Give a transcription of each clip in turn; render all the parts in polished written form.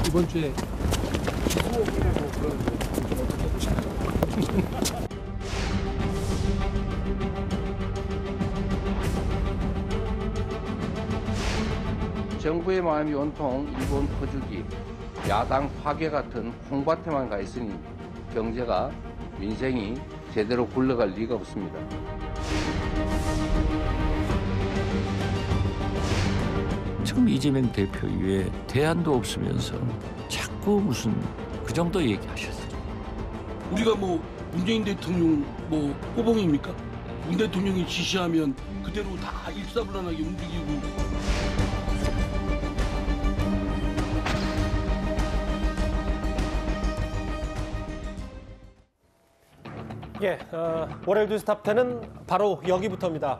이번 주에 기소하고 그런 거 어떻게 보시나요? 정부의 마음이 온통 일본 퍼주기, 야당 파괴 같은 콩밭에만 가 있으니 경제가, 민생이 제대로 굴러갈 리가 없습니다. 처음 이재명 대표 이외에 대안도 없으면서 자꾸 무슨 그 정도 얘기하셨어요. 우리가 뭐 문재인 대통령 뭐 호봉입니까? 문 대통령이 지시하면 그대로 다 일사불란하게 움직이고. 예, 월요일 뉴스 탑10은 바로 여기부터입니다.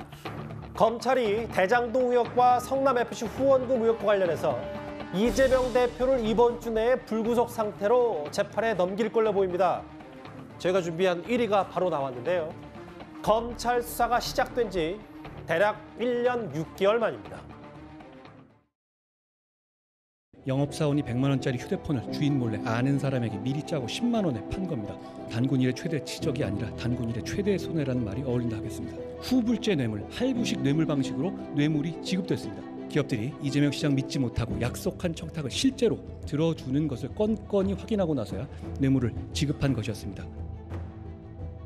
검찰이 대장동 의혹과 성남FC 후원금 의혹과 관련해서 이재명 대표를 이번 주 내에 불구속 상태로 재판에 넘길 걸로 보입니다. 저희가 준비한 1위가 바로 나왔는데요. 검찰 수사가 시작된 지 대략 1년 6개월 만입니다. 영업사원이 100만 원짜리 휴대폰을 주인 몰래 아는 사람에게 미리 짜고 10만 원에 판 겁니다. 단군일의 최대 치적이 아니라 단군일의 최대 손해라는 말이 어울린다 하겠습니다. 후불제 뇌물, 할부식 뇌물 방식으로 뇌물이 지급됐습니다. 기업들이 이재명 시장 믿지 못하고 약속한 청탁을 실제로 들어주는 것을 건건히 확인하고 나서야 뇌물을 지급한 것이었습니다.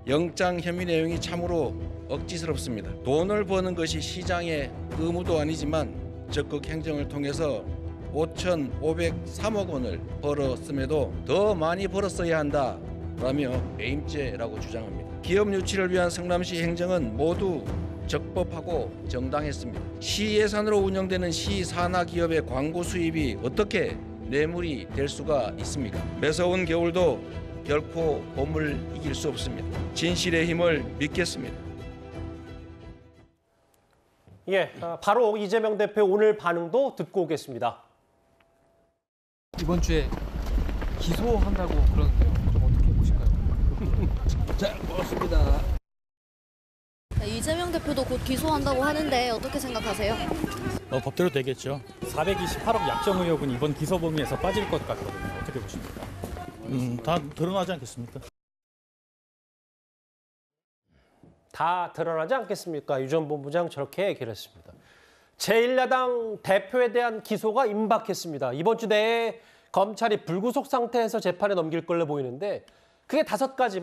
영장 혐의 내용이 참으로 억지스럽습니다. 돈을 버는 것이 시장의 의무도 아니지만 적극 행정을 통해서 5,503억 원을 벌었음에도 더 많이 벌었어야 한다라며 배임죄라고 주장합니다. 기업 유치를 위한 성남시 행정은 모두 적법하고 정당했습니다. 시 예산으로 운영되는 시 산하 기업의 광고 수입이 어떻게 뇌물이 될 수가 있습니까? 매서운 겨울도 결코 봄을 이길 수 없습니다. 진실의 힘을 믿겠습니다. 예, 바로 이재명 대표 오늘 반응도 듣고 오겠습니다. 이번 주에 기소한다고 그러는데요. 좀 어떻게 보실까요? 자, 고맙습니다. 이재명 대표도 곧 기소한다고 하는데 어떻게 생각하세요? 법대로 되겠죠. 428억 약정 의혹은 이번 기소 범위에서 빠질 것 같거든요. 어떻게 보십니까? 다 드러나지 않겠습니까? 다 드러나지 않겠습니까? 유 전 본부장 저렇게 얘기를 했습니다. 제1야당 대표에 대한 기소가 임박했습니다. 이번 주 내에 검찰이 불구속 상태에서 재판에 넘길 걸로 보이는데 그게 5가지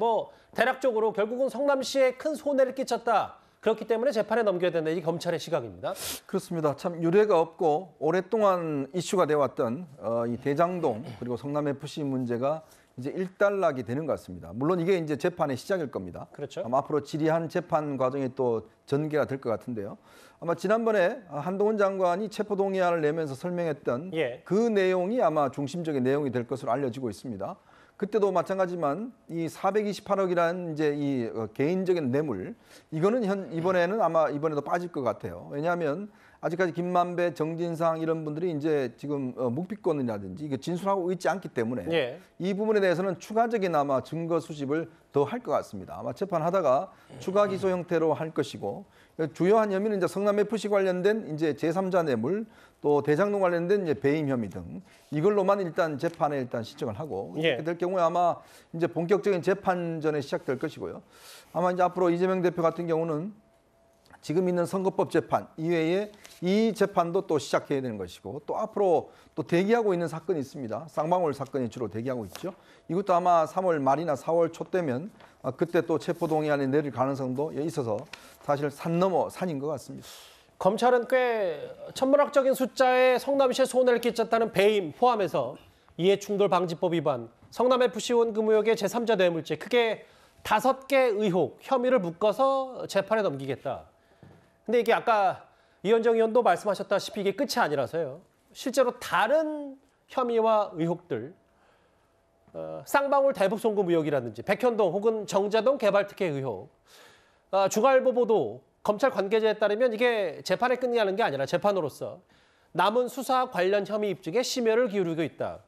대략적으로 결국은 성남시에 큰 손해를 끼쳤다. 그렇기 때문에 재판에 넘겨야 된다. 이게 검찰의 시각입니다. 그렇습니다. 참 유례가 없고 오랫동안 이슈가 되어왔던 이 대장동 그리고 성남FC 문제가 이제 일단락이 되는 것 같습니다. 물론 이게 이제 재판의 시작일 겁니다. 그렇죠. 아마 앞으로 지리한 재판 과정이 또 전개가 될 것 같은데요. 아마 지난번에 한동훈 장관이 체포동의안을 내면서 설명했던 그 내용이 아마 중심적인 내용이 될 것으로 알려지고 있습니다. 그때도 마찬가지지만 이 428억이라는 이제 이 개인적인 뇌물 이거는 이번에는 아마 이번에도 빠질 것 같아요. 왜냐하면 아직까지 김만배, 정진상 이런 분들이 이제 지금 묵비권이라든지 이거 진술하고 있지 않기 때문에 이 부분에 대해서는 추가적인 아마 증거 수집을 더 할 것 같습니다. 아마 재판하다가 추가 기소 형태로 할 것이고 주요한 혐의는 이제 성남FC 관련된 이제 제3자 뇌물 또 대장동 관련된 이제 배임 혐의 등 이걸로만 일단 재판에 일단 신청을 하고 이렇게 될 경우에 아마 이제 본격적인 재판전에 시작될 것이고요. 아마 이제 앞으로 이재명 대표 같은 경우는 지금 있는 선거법 재판 이외에 이 재판도 또 시작해야 되는 것이고 또 앞으로 또 대기하고 있는 사건이 있습니다. 쌍방울 사건이 주로 대기하고 있죠. 이것도 아마 3월 말이나 4월 초 때면 그때 또 체포동의안이 내릴 가능성도 있어서 사실 산 넘어 산인 것 같습니다. 검찰은 꽤 천문학적인 숫자의 성남시에 손해를 끼쳤다는 배임 포함해서 이해충돌방지법 위반, 성남FC 원금 의혹의 제3자 뇌물죄 크게 5개 의혹, 혐의를 묶어서 재판에 넘기겠다. 근데 이게 아까 이현정 의원도 말씀하셨다시피 이게 끝이 아니라서요. 실제로 다른 혐의와 의혹들, 쌍방울 대북송금 의혹이라든지 백현동 혹은 정자동 개발특혜 의혹, 중앙일보 보도 검찰 관계자에 따르면 이게 재판에 끝나는 게 아니라 재판으로서 남은 수사 관련 혐의 입증에 심혈을 기울이고 있다.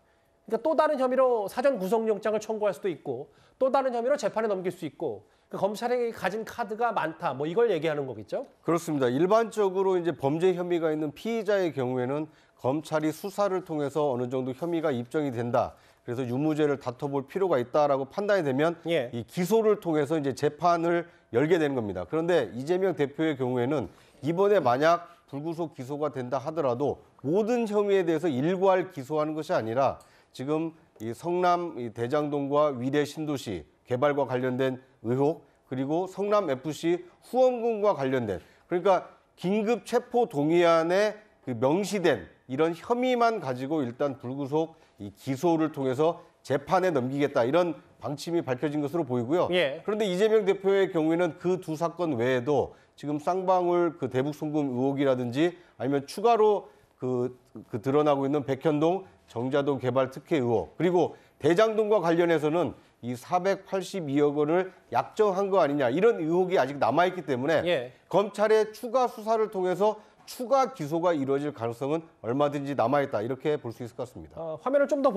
그러니까 또 다른 혐의로 사전 구속영장을 청구할 수도 있고 또 다른 혐의로 재판에 넘길 수 있고 그 검찰이 가진 카드가 많다. 뭐 이걸 얘기하는 거겠죠? 그렇습니다. 일반적으로 이제 범죄 혐의가 있는 피의자의 경우에는 검찰이 수사를 통해서 어느 정도 혐의가 입증이 된다. 그래서 유무죄를 다퉈볼 필요가 있다라고 판단이 되면 이 기소를 통해서 이제 재판을 열게 되는 겁니다. 그런데 이재명 대표의 경우에는 이번에 만약 불구속 기소가 된다 하더라도 모든 혐의에 대해서 일괄 기소하는 것이 아니라 지금 이 성남 이 대장동과 위례 신도시 개발과 관련된 의혹, 그리고 성남 FC 후원금과 관련된, 그러니까 긴급 체포 동의안에 그 명시된 이런 혐의만 가지고 일단 불구속 이 기소를 통해서 재판에 넘기겠다, 이런 방침이 밝혀진 것으로 보이고요. 그런데 이재명 대표의 경우에는 그 두 사건 외에도 지금 쌍방울 그 대북 송금 의혹이라든지 아니면 추가로 그 드러나고 있는 백현동 정자동 개발 특혜 의혹, 그리고 대장동과 관련해서는 이 482억 원을 약정한 거 아니냐, 이런 의혹이 아직 남아있기 때문에 검찰의 추가 수사를 통해서 추가 기소가 이루어질 가능성은 얼마든지 남아있다, 이렇게 볼 수 있을 것 같습니다. 화면을 좀 더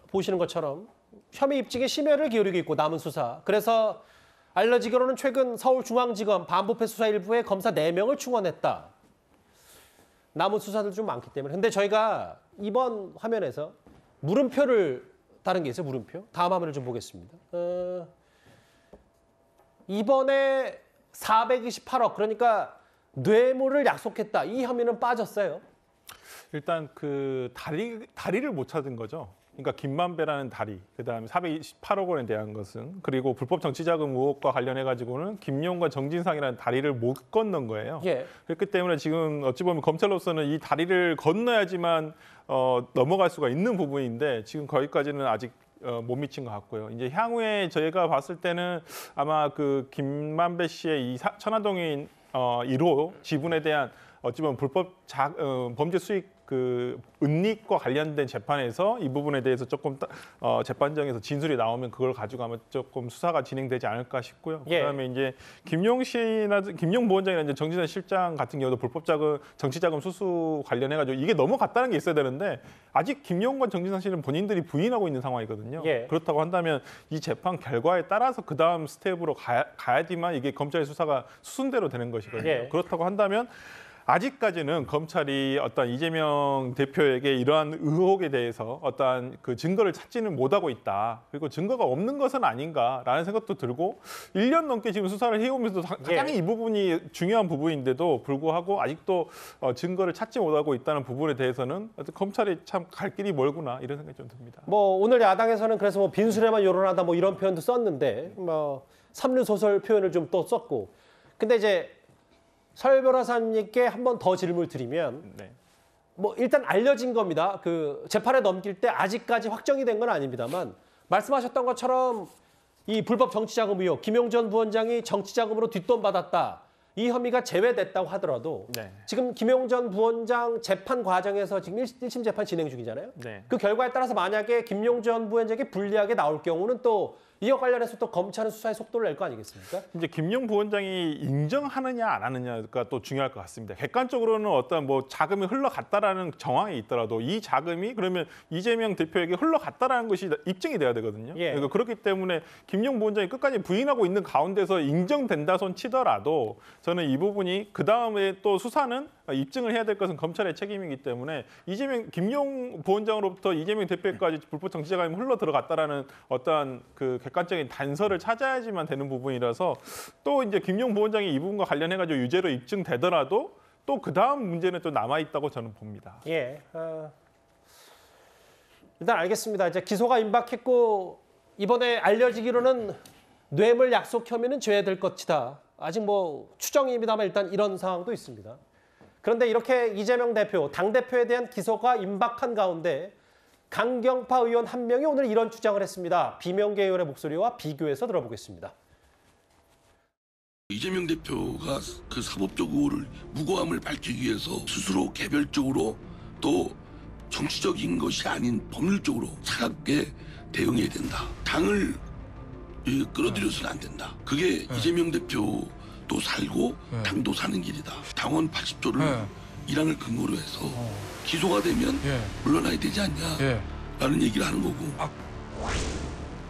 보시는 것처럼 혐의 입증에 심혈을 기울이고 있고 남은 수사. 그래서 알려지기로는 최근 서울중앙지검 반부패 수사 일부에 검사 4명을 충원했다. 남은 수사들 좀 많기 때문에. 근데 저희가 이번 화면에서 물음표를 다른 게 있어요. 물음표. 다음 화면을 좀 보겠습니다. 이번에 428억, 그러니까 뇌물을 약속했다. 이 혐의는 빠졌어요. 일단 그 다리를 못 찾은 거죠. 그러니까 김만배라는 다리, 그다음에 428억 원에 대한 것은, 그리고 불법 정치자금 의혹과 관련해 가지고는 김용과 정진상이라는 다리를 못 건넌 거예요. 그렇기 때문에 지금 어찌 보면 검찰로서는 이 다리를 건너야지만 넘어갈 수가 있는 부분인데 지금 거기까지는 아직 못 미친 것 같고요. 이제 향후에 저희가 봤을 때는 아마 그 김만배 씨의 이 천화동인 1호 지분에 대한 어찌 보면 불법 범죄 수익 그 은닉과 관련된 재판에서 이 부분에 대해서 조금 재판정에서 진술이 나오면 그걸 가지고 아마 조금 수사가 진행되지 않을까 싶고요. 그다음에 이제 김용 부원장이나 이제 정진상 실장 같은 경우도 불법 정치자금 수수 관련해 가지고 이게 넘어갔다는 게 있어야 되는데 아직 김용과 정진상 씨는 본인들이 부인하고 있는 상황이거든요. 그렇다고 한다면 이 재판 결과에 따라서 그 다음 스텝으로 가야지만 이게 검찰의 수사가 수순대로 되는 것이거든요. 그렇다고 한다면 아직까지는 검찰이 어떤 이재명 대표에게 이러한 의혹에 대해서 어떠한 그 증거를 찾지는 못하고 있다. 그리고 증거가 없는 것은 아닌가라는 생각도 들고 1년 넘게 지금 수사를 해오면서 가장 이 부분이 중요한 부분인데도 불구하고 아직도 증거를 찾지 못하고 있다는 부분에 대해서는 검찰이 참 갈 길이 멀구나, 이런 생각이 좀 듭니다. 뭐 오늘 야당에서는 그래서 뭐 빈수레만 요론하다 뭐 이런 표현도 썼는데 뭐 삼류소설 표현을 좀 또 썼고. 근데 이제 설 변호사님께 한 번 더 질문을 드리면 뭐 일단 알려진 겁니다. 그 재판에 넘길 때 아직까지 확정이 된 건 아닙니다만 말씀하셨던 것처럼 이 불법 정치자금 의혹, 김용 전 부원장이 정치자금으로 뒷돈 받았다. 이 혐의가 제외됐다고 하더라도 지금 김용 전 부원장 재판 과정에서 지금 1심 재판 진행 중이잖아요. 그 결과에 따라서 만약에 김용 전 부원장이 불리하게 나올 경우는 또 이와 관련해서 또 검찰은 수사의 속도를 낼 거 아니겠습니까? 이제 김용 부원장이 인정하느냐 안 하느냐가 또 중요할 것 같습니다. 객관적으로는 어떤 뭐 자금이 흘러갔다라는 정황이 있더라도 이 자금이 그러면 이재명 대표에게 흘러갔다라는 것이 입증이 돼야 되거든요. 그러니까 그렇기 때문에 김용 부원장이 끝까지 부인하고 있는 가운데서 인정된다 손 치더라도 저는 이 부분이 그 다음에 또 수사는 입증을 해야 될 것은 검찰의 책임이기 때문에 김용 부원장으로부터 이재명 대표까지 불법 정치자금이 흘러 들어갔다라는 어떠한 그 객관적인 단서를 찾아야지만 되는 부분이라서 또 이제 김용 부원장이 이 부분과 관련해가지고 유죄로 입증되더라도 또 그 다음 문제는 또 남아 있다고 저는 봅니다. 일단 알겠습니다. 이제 기소가 임박했고 이번에 알려지기로는 뇌물 약속 혐의는 제외될 것이다. 아직 뭐 추정입니다만 일단 이런 상황도 있습니다. 그런데 이렇게 이재명 대표, 당대표에 대한 기소가 임박한 가운데 강경파 의원 한 명이 오늘 이런 주장을 했습니다. 비명계 의원의 목소리와 비교해서 들어보겠습니다. 이재명 대표가 그 사법적 의혹을 무고함을 밝히기 위해서 스스로 개별적으로 또 정치적인 것이 아닌 법률적으로 차갑게 대응해야 된다. 당을 끌어들여서는 안 된다. 그게 이재명 대표도 살고 당도 사는 길이다. 당원 80조를 1항을 근거로 해서 기소가 되면 물러나야 되지 않냐라는 얘기를 하는 거고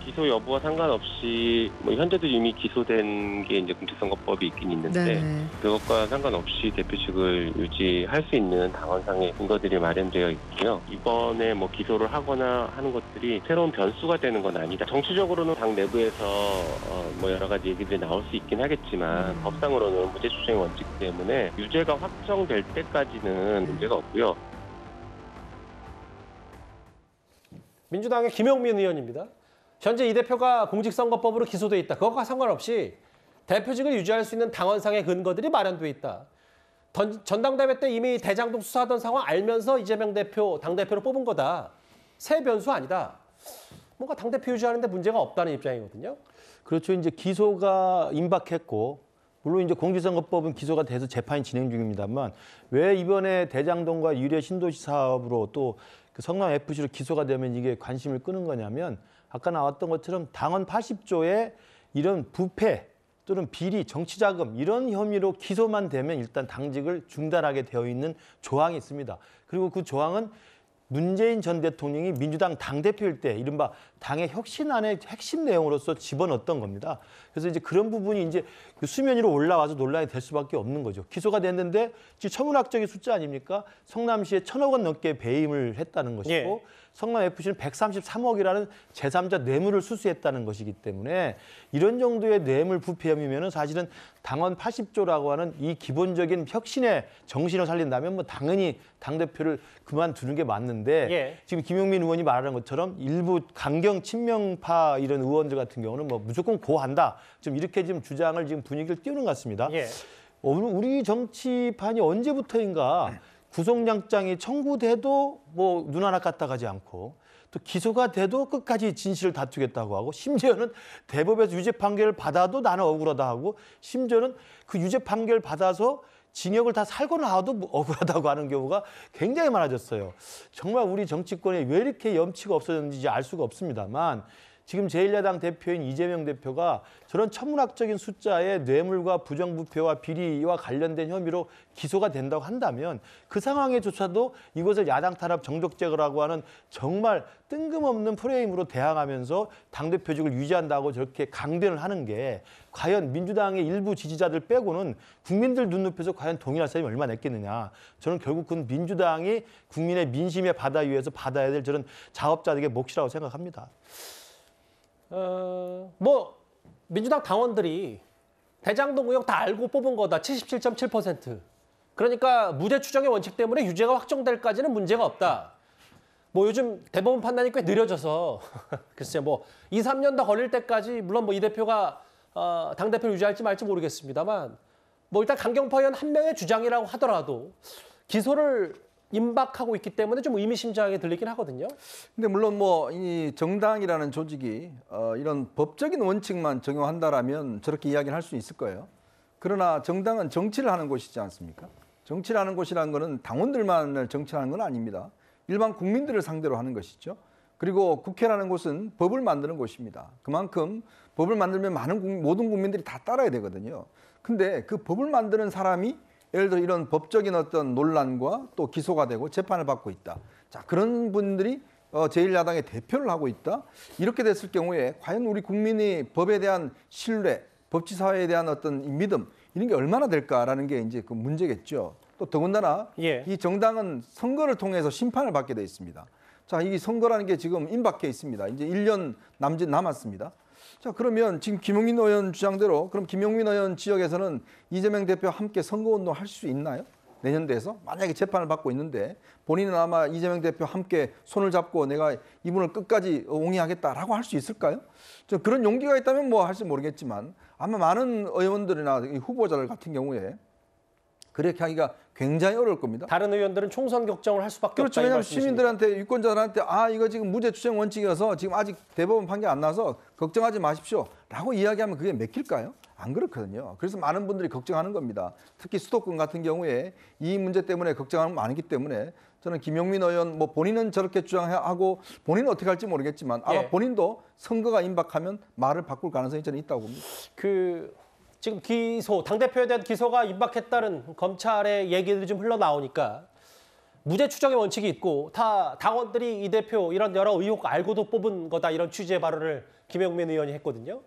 기소 여부와 상관없이 뭐 현재도 이미 기소된 게 이제 공직선거법이 있긴 있는데 그것과 상관없이 대표직을 유지할 수 있는 당원상의 근거들이 마련되어 있고요. 이번에 뭐 기소를 하거나 하는 것들이 새로운 변수가 되는 건 아니다. 정치적으로는 당 내부에서 뭐 여러 가지 얘기들이 나올 수 있긴 하겠지만 법상으로는 무죄 추정 원칙 때문에 유죄가 확정될 때까지는 문제가 없고요. 민주당의 김용민 의원입니다. 현재 이 대표가 공직선거법으로 기소돼 있다. 그것과 상관없이 대표직을 유지할 수 있는 당원상의 근거들이 마련돼 있다. 전당대회 때 이미 대장동 수사하던 상황 알면서 이재명 대표 당대표로 뽑은 거다. 새 변수 아니다. 뭔가 당대표 유지하는데 문제가 없다는 입장이거든요. 그렇죠. 이제 기소가 임박했고 물론 이제 공직선거법은 기소가 돼서 재판이 진행 중입니다만 왜 이번에 대장동과 유례 신도시 사업으로 또 그 성남 FC로 기소가 되면 이게 관심을 끄는 거냐면 아까 나왔던 것처럼 당원 80조에 이런 부패 또는 비리, 정치자금 이런 혐의로 기소만 되면 일단 당직을 중단하게 되어 있는 조항이 있습니다. 그리고 그 조항은 문재인 전 대통령이 민주당 당대표일 때 이른바 당의 혁신안의 핵심 내용으로서 집어넣었던 겁니다. 그래서 이제 그런 부분이 이제 그 수면 위로 올라와서 논란이 될 수밖에 없는 거죠. 기소가 됐는데 지금 천문학적인 숫자 아닙니까? 성남시에 1,000억 원 넘게 배임을 했다는 것이고 성남 FC는 133억이라는 제3자 뇌물을 수수했다는 것이기 때문에 이런 정도의 뇌물 부패 혐의면은 사실은 당원 80조라고 하는 이 기본적인 혁신의 정신을 살린다면 뭐 당연히 당대표를 그만두는 게 맞는데 지금 김용민 의원이 말하는 것처럼 일부 강경 친명파 이런 의원들 같은 경우는 뭐 무조건 고한다. 좀 이렇게 지금 주장을 지금 분위기를 띄우는 것 같습니다. 우리 정치판이 언제부터인가 구속영장이 청구돼도 뭐 눈 하나 까딱하지 않고 또 기소가 돼도 끝까지 진실을 다투겠다고 하고 심지어는 대법에서 유죄 판결을 받아도 나는 억울하다 하고 심지어는 그 유죄 판결 받아서 징역을 다 살고 나와도 억울하다고 하는 경우가 굉장히 많아졌어요. 정말 우리 정치권에 왜 이렇게 염치가 없어졌는지 알 수가 없습니다만 지금 제1야당 대표인 이재명 대표가 저런 천문학적인 숫자의 뇌물과 부정부패와 비리와 관련된 혐의로 기소가 된다고 한다면 그 상황에조차도 이것을 야당 탄압 정적제거라고 하는 정말 뜬금없는 프레임으로 대항하면서 당대표직을 유지한다고 저렇게 강변을 하는 게 과연 민주당의 일부 지지자들 빼고는 국민들 눈높이에서 과연 동의할 사람이 얼마나 있겠느냐. 저는 결국 그건 민주당이 국민의 민심의 바다 위에서 받아야 될 저런 자업자득의 몫이라고 생각합니다. 뭐 민주당 당원들이 대장동 의혹 다 알고 뽑은 거다. 77.7%. 그러니까 무죄 추정의 원칙 때문에 유죄가 확정될까지는 문제가 없다. 뭐 요즘 대법원 판단이 꽤 느려져서 글쎄 뭐 2, 3년 더 걸릴 때까지 물론 뭐 이 대표가 당대표를 유지할지 말지 모르겠습니다만 뭐 일단 강경파 의원 한 명의 주장이라고 하더라도 기소를 임박하고 있기 때문에 좀 의미심장하게 들리긴 하거든요. 근데 물론 뭐 이 정당이라는 조직이 이런 법적인 원칙만 적용한다라면 저렇게 이야기를 할 수 있을 거예요. 그러나 정당은 정치를 하는 곳이지 않습니까? 정치를 하는 곳이라는 것은 당원들만을 정치하는 건 아닙니다. 일반 국민들을 상대로 하는 것이죠. 그리고 국회라는 곳은 법을 만드는 곳입니다. 그만큼 법을 만들면 모든 국민들이 다 따라야 되거든요. 근데 그 법을 만드는 사람이 예를 들어 이런 법적인 어떤 논란과 또 기소가 되고 재판을 받고 있다. 자, 그런 분들이 제1야당의 대표를 하고 있다. 이렇게 됐을 경우에 과연 우리 국민이 법에 대한 신뢰, 법치사회에 대한 어떤 믿음 이런 게 얼마나 될까라는 게 이제 그 문제겠죠. 또 더군다나 이 정당은 선거를 통해서 심판을 받게 돼 있습니다. 자, 이 선거라는 게 지금 임박해 있습니다. 이제 1년 남짓 남았습니다. 자, 그러면 지금 김용민 의원 주장대로 그럼 김용민 의원 지역에서는 이재명 대표와 함께 선거운동 할 수 있나요? 내년도에서 만약에 재판을 받고 있는데 본인은 아마 이재명 대표와 함께 손을 잡고 내가 이분을 끝까지 옹이하겠다라고 할 수 있을까요? 저 그런 용기가 있다면 뭐 할지 모르겠지만 아마 많은 의원들이나 후보자들 같은 경우에 그렇게 하기가 굉장히 어려울 겁니다. 다른 의원들은 총선 걱정을 할 수밖에 그렇죠. 없다. 왜냐하면 시민들한테 유권자들한테 이거 지금 무죄 추정 원칙이어서 지금 아직 대법원 판결 안 나서 걱정하지 마십시오라고 이야기하면 그게 맥힐까요? 안 그렇거든요. 그래서 많은 분들이 걱정하는 겁니다. 특히 수도권 같은 경우에 이 문제 때문에 걱정하는 분 많기 때문에 저는 김용민 의원 뭐 본인은 저렇게 주장하고 본인은 어떻게 할지 모르겠지만 아마 본인도 선거가 임박하면 말을 바꿀 가능성이 저는 있다고 봅니다. 지금 당대표에 대한 기소가 임박했다는 검찰의 얘기들이 좀 흘러나오니까 무죄 추정의 원칙이 있고 다 당원들이 이 대표 이런 여러 의혹 알고도 뽑은 거다 이런 취지의 발언을 김영민 의원이 했거든요.